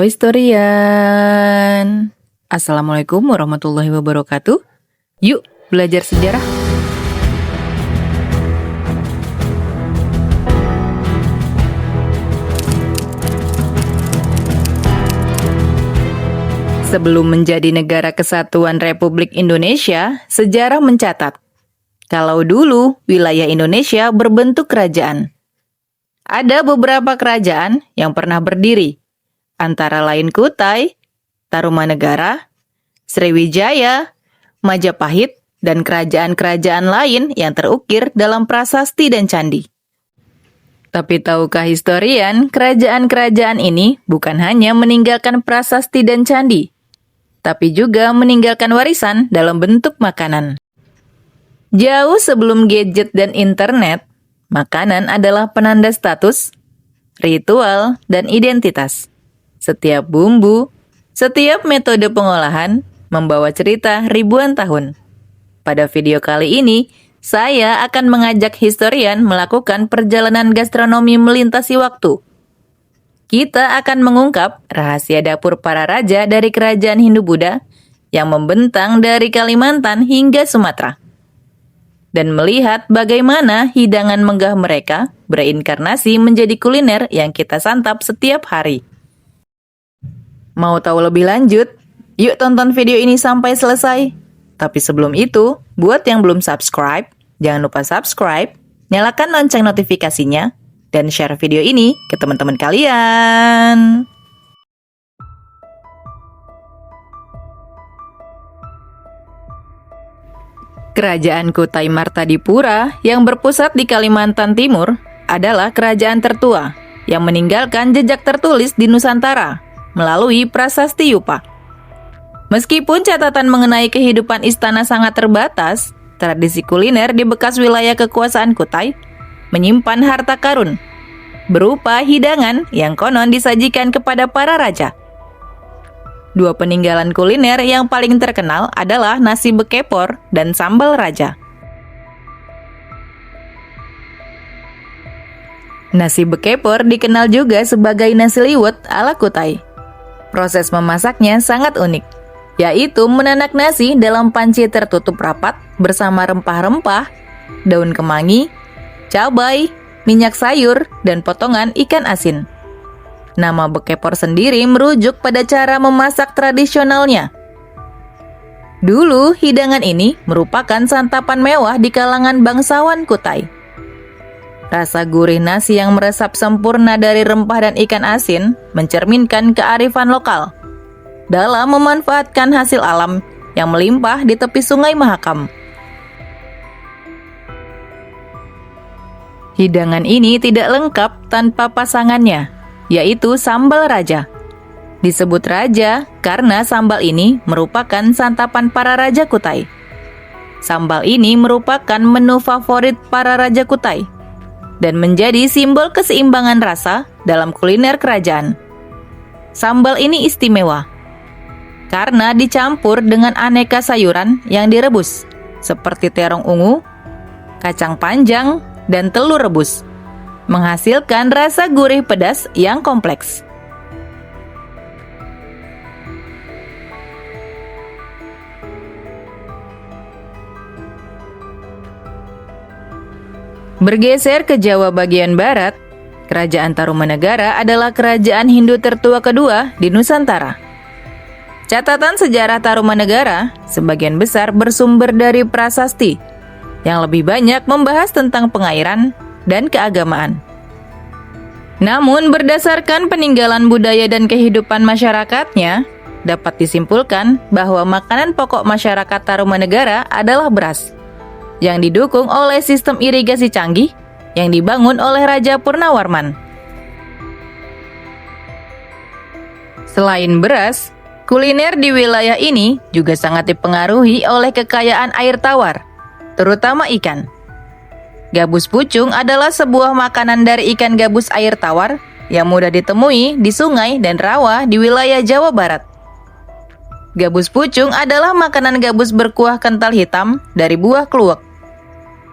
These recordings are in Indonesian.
Halo historian. Assalamualaikum warahmatullahi wabarakatuh. Yuk belajar sejarah. Sebelum menjadi negara kesatuan Republik Indonesia, sejarah mencatat kalau dulu wilayah Indonesia berbentuk kerajaan. Ada beberapa kerajaan yang pernah berdiri, antara lain Kutai, Tarumanegara, Sriwijaya, Majapahit, dan kerajaan-kerajaan lain yang terukir dalam prasasti dan candi. Tapi tahukah historian, kerajaan-kerajaan ini bukan hanya meninggalkan prasasti dan candi, tapi juga meninggalkan warisan dalam bentuk makanan. Jauh sebelum gadget dan internet, makanan adalah penanda status, ritual, dan identitas. Setiap bumbu, setiap metode pengolahan membawa cerita ribuan tahun. Pada video kali ini, saya akan mengajak historian melakukan perjalanan gastronomi melintasi waktu. Kita akan mengungkap rahasia dapur para raja dari kerajaan Hindu-Buddha yang membentang dari Kalimantan hingga Sumatera. Dan melihat bagaimana hidangan megah mereka berinkarnasi menjadi kuliner yang kita santap setiap hari. Mau tahu lebih lanjut? Yuk tonton video ini sampai selesai. Tapi sebelum itu, buat yang belum subscribe, jangan lupa subscribe, nyalakan lonceng notifikasinya, dan share video ini ke teman-teman kalian. Kerajaan Kutai Martadipura yang berpusat di Kalimantan Timur adalah kerajaan tertua yang meninggalkan jejak tertulis di Nusantara melalui prasasti Yupa. Meskipun catatan mengenai kehidupan istana sangat terbatas, tradisi kuliner di bekas wilayah kekuasaan Kutai menyimpan harta karun berupa hidangan yang konon disajikan kepada para raja. Dua peninggalan kuliner yang paling terkenal adalah nasi bekepor dan sambal raja. Nasi bekepor dikenal juga sebagai nasi liwet ala Kutai. Proses memasaknya sangat unik, yaitu menanak nasi dalam panci tertutup rapat bersama rempah-rempah, daun kemangi, cabai, minyak sayur, dan potongan ikan asin. Nama bekepor sendiri merujuk pada cara memasak tradisionalnya. Dulu, hidangan ini merupakan santapan mewah di kalangan bangsawan Kutai. Rasa gurih nasi yang meresap sempurna dari rempah dan ikan asin mencerminkan kearifan lokal dalam memanfaatkan hasil alam yang melimpah di tepi Sungai Mahakam. Hidangan ini tidak lengkap tanpa pasangannya, yaitu sambal raja. Disebut raja karena sambal ini merupakan santapan para raja Kutai. Sambal ini merupakan menu favorit para raja Kutai dan menjadi simbol keseimbangan rasa dalam kuliner kerajaan. Sambal ini istimewa karena dicampur dengan aneka sayuran yang direbus, seperti terong ungu, kacang panjang, dan telur rebus, menghasilkan rasa gurih pedas yang kompleks. Bergeser ke Jawa bagian barat, Kerajaan Tarumanegara adalah kerajaan Hindu tertua kedua di Nusantara. Catatan sejarah Tarumanegara sebagian besar bersumber dari prasasti, yang lebih banyak membahas tentang pengairan dan keagamaan. Namun berdasarkan peninggalan budaya dan kehidupan masyarakatnya, dapat disimpulkan bahwa makanan pokok masyarakat Tarumanegara adalah beras, yang didukung oleh sistem irigasi canggih yang dibangun oleh Raja Purnawarman. Selain beras, kuliner di wilayah ini juga sangat dipengaruhi oleh kekayaan air tawar, terutama ikan. Gabus pucung adalah sebuah makanan dari ikan gabus air tawar yang mudah ditemui di sungai dan rawa di wilayah Jawa Barat. Gabus pucung adalah makanan gabus berkuah kental hitam dari buah kluwek.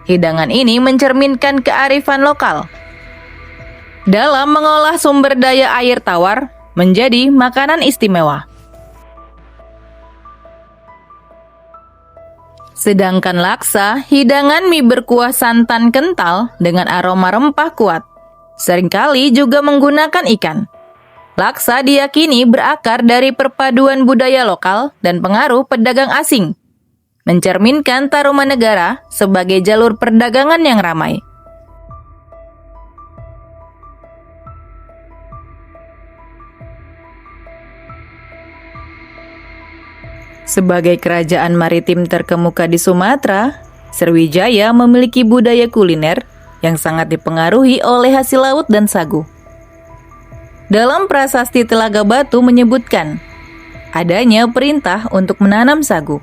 Hidangan ini mencerminkan kearifan lokal. Dalam mengolah sumber daya air tawar, menjadi makanan istimewa. Sedangkan laksa, hidangan mie berkuah santan kental dengan aroma rempah kuat. Seringkali juga menggunakan ikan. Laksa diyakini berakar dari perpaduan budaya lokal dan pengaruh pedagang asing, mencerminkan Tarumanegara sebagai jalur perdagangan yang ramai. Sebagai kerajaan maritim terkemuka di Sumatera, Sriwijaya memiliki budaya kuliner yang sangat dipengaruhi oleh hasil laut dan sagu. Dalam prasasti Telaga Batu menyebutkan adanya perintah untuk menanam sagu,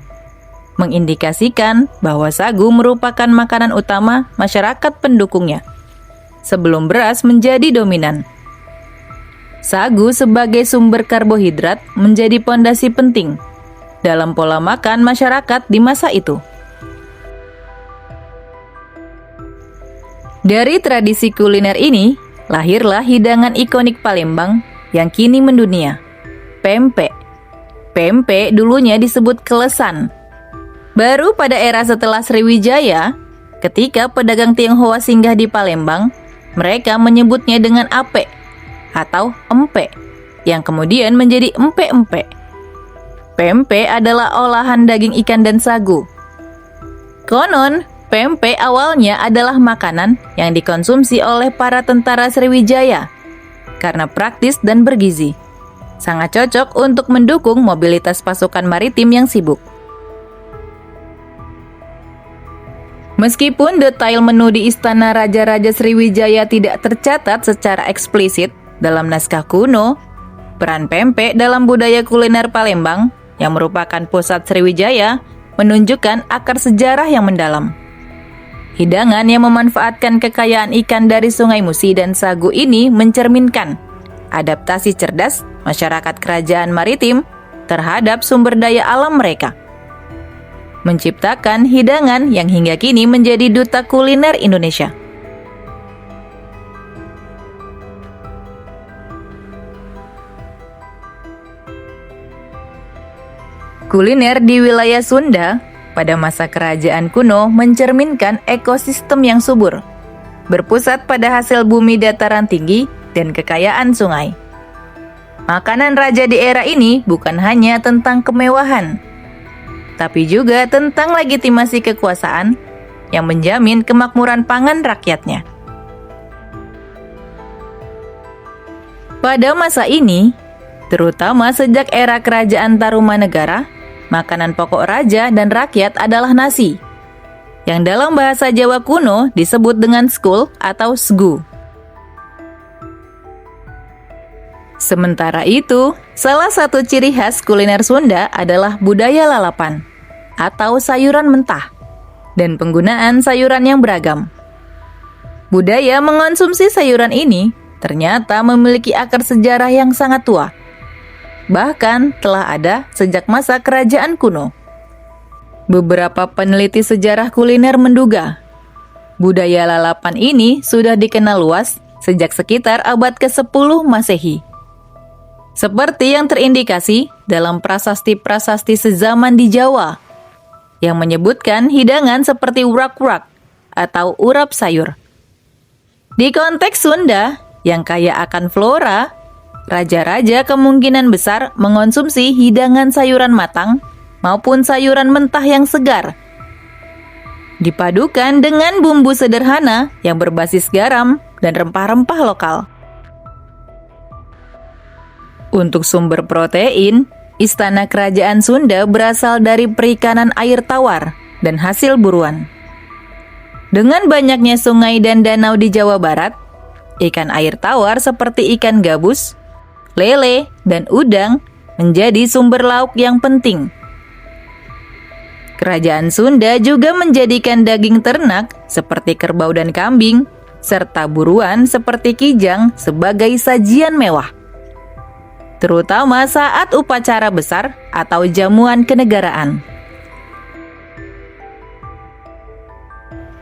mengindikasikan bahwa sagu merupakan makanan utama masyarakat pendukungnya sebelum beras menjadi dominan. Sagu sebagai sumber karbohidrat menjadi pondasi penting dalam pola makan masyarakat di masa itu. Dari tradisi kuliner ini, lahirlah hidangan ikonik Palembang yang kini mendunia, pempek. Pempek dulunya disebut kelesan. Baru pada era setelah Sriwijaya, ketika pedagang Tionghoa singgah di Palembang, mereka menyebutnya dengan ape atau empek, yang kemudian menjadi empek-empek. Pempek adalah olahan daging ikan dan sagu. Konon, pempek awalnya adalah makanan yang dikonsumsi oleh para tentara Sriwijaya karena praktis dan bergizi. Sangat cocok untuk mendukung mobilitas pasukan maritim yang sibuk. Meskipun detail menu di Istana Raja-Raja Sriwijaya tidak tercatat secara eksplisit dalam naskah kuno, peran pempek dalam budaya kuliner Palembang yang merupakan pusat Sriwijaya menunjukkan akar sejarah yang mendalam. Hidangan yang memanfaatkan kekayaan ikan dari Sungai Musi dan sagu ini mencerminkan adaptasi cerdas masyarakat kerajaan maritim terhadap sumber daya alam mereka, menciptakan hidangan yang hingga kini menjadi duta kuliner Indonesia. Kuliner di wilayah Sunda pada masa kerajaan kuno mencerminkan ekosistem yang subur, berpusat pada hasil bumi dataran tinggi dan kekayaan sungai. Makanan raja di era ini bukan hanya tentang kemewahan, tapi juga tentang legitimasi kekuasaan yang menjamin kemakmuran pangan rakyatnya. Pada masa ini, terutama sejak era kerajaan Tarumanegara, makanan pokok raja dan rakyat adalah nasi, yang dalam bahasa Jawa kuno disebut dengan skul atau sgu. Sementara itu, salah satu ciri khas kuliner Sunda adalah budaya lalapan, atau sayuran mentah, dan penggunaan sayuran yang beragam. Budaya mengonsumsi sayuran ini ternyata memiliki akar sejarah yang sangat tua. Bahkan telah ada sejak masa kerajaan kuno. Beberapa peneliti sejarah kuliner menduga budaya lalapan ini sudah dikenal luas sejak sekitar abad ke-10 Masehi. Seperti yang terindikasi dalam prasasti-prasasti sezaman di Jawa, yang menyebutkan hidangan seperti urak-urak atau urap sayur. Di konteks Sunda yang kaya akan flora, raja-raja kemungkinan besar mengonsumsi hidangan sayuran matang maupun sayuran mentah yang segar, dipadukan dengan bumbu sederhana yang berbasis garam dan rempah-rempah lokal. Untuk sumber protein, istana kerajaan Sunda berasal dari perikanan air tawar dan hasil buruan. Dengan banyaknya sungai dan danau di Jawa Barat, ikan air tawar seperti ikan gabus, lele, dan udang menjadi sumber lauk yang penting. Kerajaan Sunda juga menjadikan daging ternak seperti kerbau dan kambing, serta buruan seperti kijang sebagai sajian mewah, terutama saat upacara besar atau jamuan kenegaraan.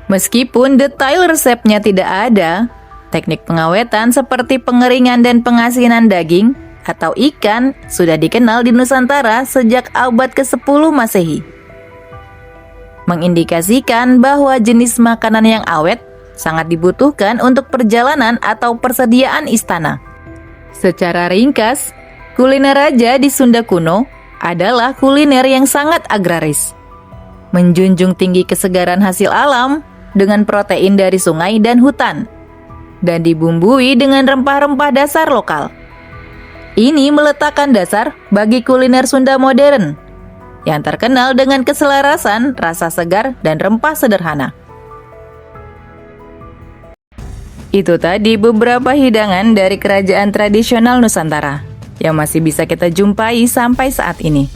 Meskipun detail resepnya tidak ada, teknik pengawetan seperti pengeringan dan pengasinan daging atau ikan sudah dikenal di Nusantara sejak abad ke-10 Masehi. Mengindikasikan bahwa jenis makanan yang awet sangat dibutuhkan untuk perjalanan atau persediaan istana. Secara ringkas, kuliner raja di Sunda kuno adalah kuliner yang sangat agraris. Menjunjung tinggi kesegaran hasil alam dengan protein dari sungai dan hutan, dan dibumbui dengan rempah-rempah dasar lokal. Ini meletakkan dasar bagi kuliner Sunda modern, yang terkenal dengan keselarasan, rasa segar, dan rempah sederhana. Itu tadi beberapa hidangan dari kerajaan tradisional Nusantara yang masih bisa kita jumpai sampai saat ini.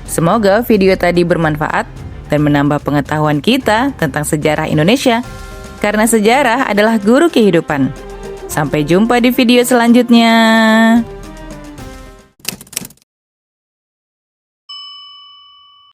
Semoga video tadi bermanfaat dan menambah pengetahuan kita tentang sejarah Indonesia, karena sejarah adalah guru kehidupan. Sampai jumpa di video selanjutnya.